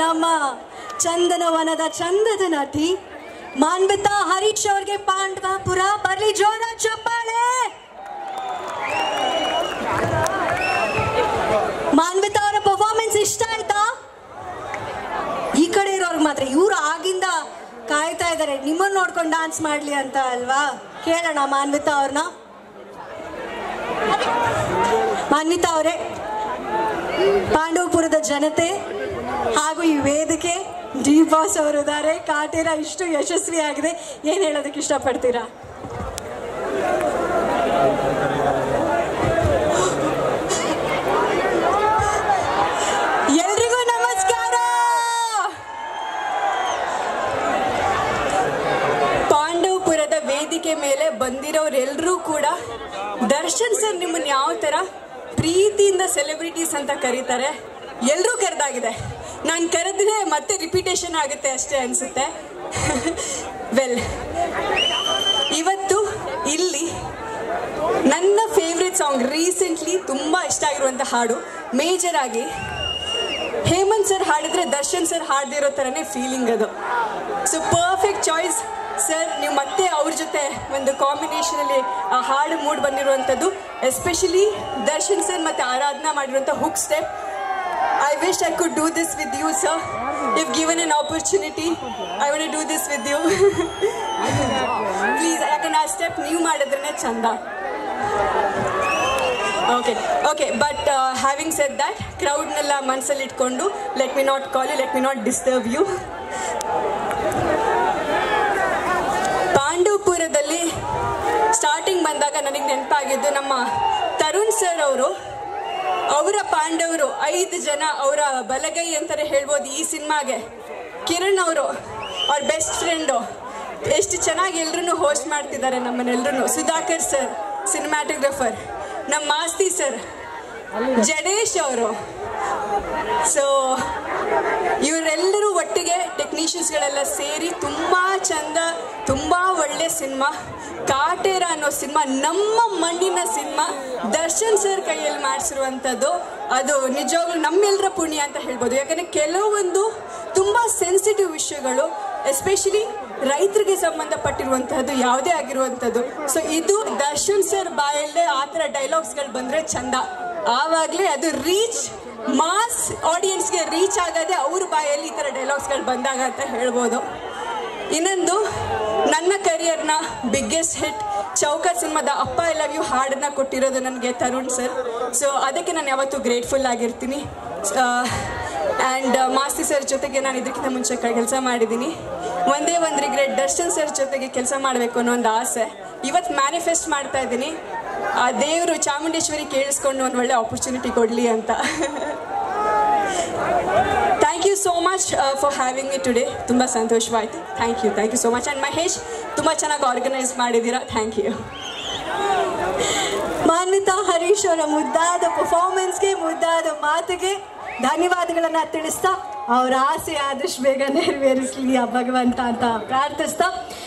ನಮ್ಮ ಚಂದನವನದ ಚಂದದ ನಟಿ ಮಾನ್ವಿತಾ ಹರೀಶ್ ಅವರಿಗೆ ಪಾಂಡವಪುರ ಬರಲಿ ಜೋರ ಚಪ್ಪಾಳೆ. ಮಾನ್ವಿತಾ ಅವರ ಪರ್ಫಾರ್ಮೆನ್ಸ್ ಇಷ್ಟ ಆಯ್ತಾ? ಈ ಕಡೆ ಇರೋರ್ಗೆ ಮಾತ್ರ, ಇವ್ರು ಆಗಿಂದ ಕಾಯ್ತಾ ಇದ್ದಾರೆ ನಿಮ್ಮನ್ನ ನೋಡ್ಕೊಂಡು ಡಾನ್ಸ್ ಮಾಡ್ಲಿ ಅಂತ ಅಲ್ವಾ. ಕೇಳೋಣ ಮಾನ್ವಿತಾ ಅವ್ರನ್ನ. ಮಾನ್ವಿತಾ ಅವರೇ, ಪಾಂಡವಪುರದ ಜನತೆ ಹಾಗೂ ಈ ವೇದಿಕೆ ಡಿ ಬಾಸ್ ಅವರಿದ್ದಾರೆ, ಕಾಟೇರ ಇಷ್ಟು ಯಶಸ್ವಿಯಾಗಿದೆ, ಏನು ಹೇಳೋದಕ್ಕೆ ಇಷ್ಟಪಡ್ತೀರಾ? ಎಲ್ರಿಗೂ ನಮಸ್ಕಾರ. ಪಾಂಡವಪುರದ ವೇದಿಕೆ ಮೇಲೆ ಬಂದಿರೋರೆಲ್ಲರೂ ಕೂಡ ದರ್ಶನ್ ಸರ್ ನಿಮ್ಮನ್ನ ಯಾವ ಥರ ಪ್ರೀತಿಯಿಂದ ಸೆಲೆಬ್ರಿಟೀಸ್ ಅಂತ ಕರೀತಾರೆ, ಎಲ್ಲರೂ ಕರೆದಾಗಿದೆ. ನಾನು ಕರೆದ್ರೆ ಮತ್ತೆ ರಿಪಿಟೇಷನ್ ಆಗುತ್ತೆ ಅಷ್ಟೇ ಅನಿಸುತ್ತೆ. ವೆಲ್, ಇವತ್ತು ಇಲ್ಲಿ ನನ್ನ ಫೇವ್ರೆಟ್ ಸಾಂಗ್, ರೀಸೆಂಟ್ಲಿ ತುಂಬ ಇಷ್ಟ ಆಗಿರುವಂಥ ಹಾಡು, ಮೇಜರ್ ಆಗಿ ಹೇಮಂತ್ ಸರ್ ಹಾಡಿದ್ರೆ ದರ್ಶನ್ ಸರ್ ಹಾಡ್ದಿರೋ ಥರನೇ ಫೀಲಿಂಗ್ ಅದು. So perfect choice sir. ನೀವು ಮತ್ತೆ ಅವ್ರ ಜೊತೆ ಒಂದು ಕಾಂಬಿನೇಷನಲ್ಲಿ ಆ ಹಾಡು ಮೂಡ್ ಬಂದಿರುವಂಥದ್ದು, ಎಸ್ಪೆಷಲಿ ದರ್ಶನ್ ಸರ್ ಮತ್ತು ಆರಾಧನಾ ಮಾಡಿರುವಂಥ hook step. I wish I could do this with you, sir. If given an opportunity, I want to do this with you. Please, ಯಾಕಂದ್ರೆ ಆ ಸ್ಟೆಪ್ ನೀವು ಮಾಡಿದ್ರೇ ಚಂದ. Okay, but having said that, crowdನೆಲ್ಲ ಮನಸ್ಸಲ್ಲಿ ಇಟ್ಕೊಂಡು let me not call you, let me not disturb you. ಪಾಂಡವಪುರದಲ್ಲಿ starting ಬಂದಾಗ ನನಗೆ ನೆನಪಾಗಿದ್ದು ನಮ್ಮ ತರುಣ್ ಸರ್ ಅವರು, ಅವರ ಪಾಂಡವರು 5 ಜನ, ಅವರ ಬಲಗೈ ಅಂತಾರೆ ಹೇಳ್ಬೋದು ಈ ಸಿನಿಮಾಗೆ. ಕಿರಣ್ ಅವರು ಅವ್ರ ಬೆಸ್ಟ್ ಫ್ರೆಂಡು, ಎಷ್ಟು ಚೆನ್ನಾಗಿ ಎಲ್ರೂ ಹೋಸ್ಟ್ ಮಾಡ್ತಿದ್ದಾರೆ ನಮ್ಮನ್ನೆಲ್ಲರೂ. ಸುಧಾಕರ್ ಸರ್ ಸಿನಿಮ್ಯಾಟೋಗ್ರಫರ್, ನಮ್ಮ ಮಾಸ್ತಿ ಸರ್, ಜಡೇಶ್ ಅವರು. ಸೊ ಇವರೆಲ್ಲರೂ ಒಟ್ಟಿಗೆ ಟೆಕ್ನಿಷಿಯನ್ಸ್ಗಳೆಲ್ಲ ಸೇರಿ ತುಂಬ ಚಂದ, ತುಂಬ ಒಳ್ಳೆ ಸಿನಿಮಾ. ಕಾಟೇರ ಅನ್ನೋ ಸಿನಿಮಾ ನಮ್ಮ ಮಣ್ಣಿನ ಸಿನಿಮಾ, ದರ್ಶನ್ ಸರ್ ಕೈಯಲ್ಲಿ ಮಾಡಿಸಿರುವಂಥದ್ದು. ಅದು ನಿಜವಾಗ್ಲೂ ನಮ್ಮೆಲ್ಲರ ಪುಣ್ಯ ಅಂತ ಹೇಳ್ಬೋದು. ಯಾಕಂದರೆ ಕೆಲವೊಂದು ತುಂಬ ಸೆನ್ಸಿಟಿವ್ ವಿಷಯಗಳು, ಎಸ್ಪೆಷಲಿ ರೈತರಿಗೆ ಸಂಬಂಧಪಟ್ಟಿರುವಂತಹದ್ದು ಯಾವುದೇ ಆಗಿರುವಂಥದ್ದು. ಸೊ ಇದು ದರ್ಶನ್ ಸರ್ ಬಾಯಲ್ಲೇ ಆ ಥರ ಡೈಲಾಗ್ಸ್ಗಳು ಬಂದರೆ ಚಂದ, ಆವಾಗಲೇ ಅದು ರೀಚ್, ಮಾಸ್ ಆಡಿಯನ್ಸ್ಗೆ ರೀಚ್ ಆಗೋದೇ ಅವ್ರ ಬಾಯಲ್ಲಿ ಈ ಥರ ಡೈಲಾಗ್ಸ್ಗಳು ಬಂದಾಗ ಅಂತ ಹೇಳ್ಬೋದು. ಇನ್ನೊಂದು, ನನ್ನ ಕರಿಯರ್ನ ಬಿಗ್ಗೆಸ್ಟ್ ಹಿಟ್ ಚೌಕ ಸಿನಿಮಾದ ಅಪ್ಪ ಐ ಲವ್ ಯು ಹಾಡನ್ನ ಕೊಟ್ಟಿರೋದು ನನಗೆ ತರುಣ್ ಸರ್. ಸೊ ಅದಕ್ಕೆ ನಾನು ಯಾವತ್ತೂ ಗ್ರೇಟ್ಫುಲ್ ಆಗಿರ್ತೀನಿ. ಆ್ಯಂಡ್ ಮಾಸ್ತಿ ಸರ್ ಜೊತೆಗೆ ನಾನು ಇದಕ್ಕಿಂತ ಮುಂಚೆ ಕೆಲಸ ಮಾಡಿದ್ದೀನಿ. ಒಂದೇ ಒಂದು ರಿಗ್ರೆಟ್, ದರ್ಶನ್ ಸರ್ ಜೊತೆಗೆ ಕೆಲಸ ಮಾಡಬೇಕು ಅನ್ನೋ ಒಂದು ಆಸೆ ಇವತ್ತು ಮ್ಯಾನಿಫೆಸ್ಟ್ ಮಾಡ್ತಾ ಇದ್ದೀನಿ. ಆ ದೇವರು ಚಾಮುಂಡೇಶ್ವರಿ ಕೇಳಿಸ್ಕೊಂಡು ಒಂದು ಒಳ್ಳೆ ಆಪರ್ಚುನಿಟಿ ಕೊಡಲಿ ಅಂತ. Thank you so much for having me today. ತುಂಬ ಸಂತೋಷವಾಯಿತು. Thank you so much. And Mahesh, ತುಂಬ ಚೆನ್ನಾಗಿ ಆರ್ಗನೈಸ್ ಮಾಡಿದ್ದೀರಾ. Thank you. ಮಾನ್ವಿತಾ ಹರೀಶ್ ಅವರ ಮುದ್ದಾದ ಪರ್ಫಾರ್ಮೆನ್ಸ್ಗೆ, ಮುದ್ದಾದ ಮಾತಿಗೆ ಧನ್ಯವಾದಗಳನ್ನು ತಿಳಿಸ್ತಾ, ಅವರ ಆಸೆ ಆದಷ್ಟು ಬೇಗ ನೆರವೇರಿಸಲಿ ಆ ಭಗವಂತ ಅಂತ ಪ್ರಾರ್ಥಿಸ್ತಾ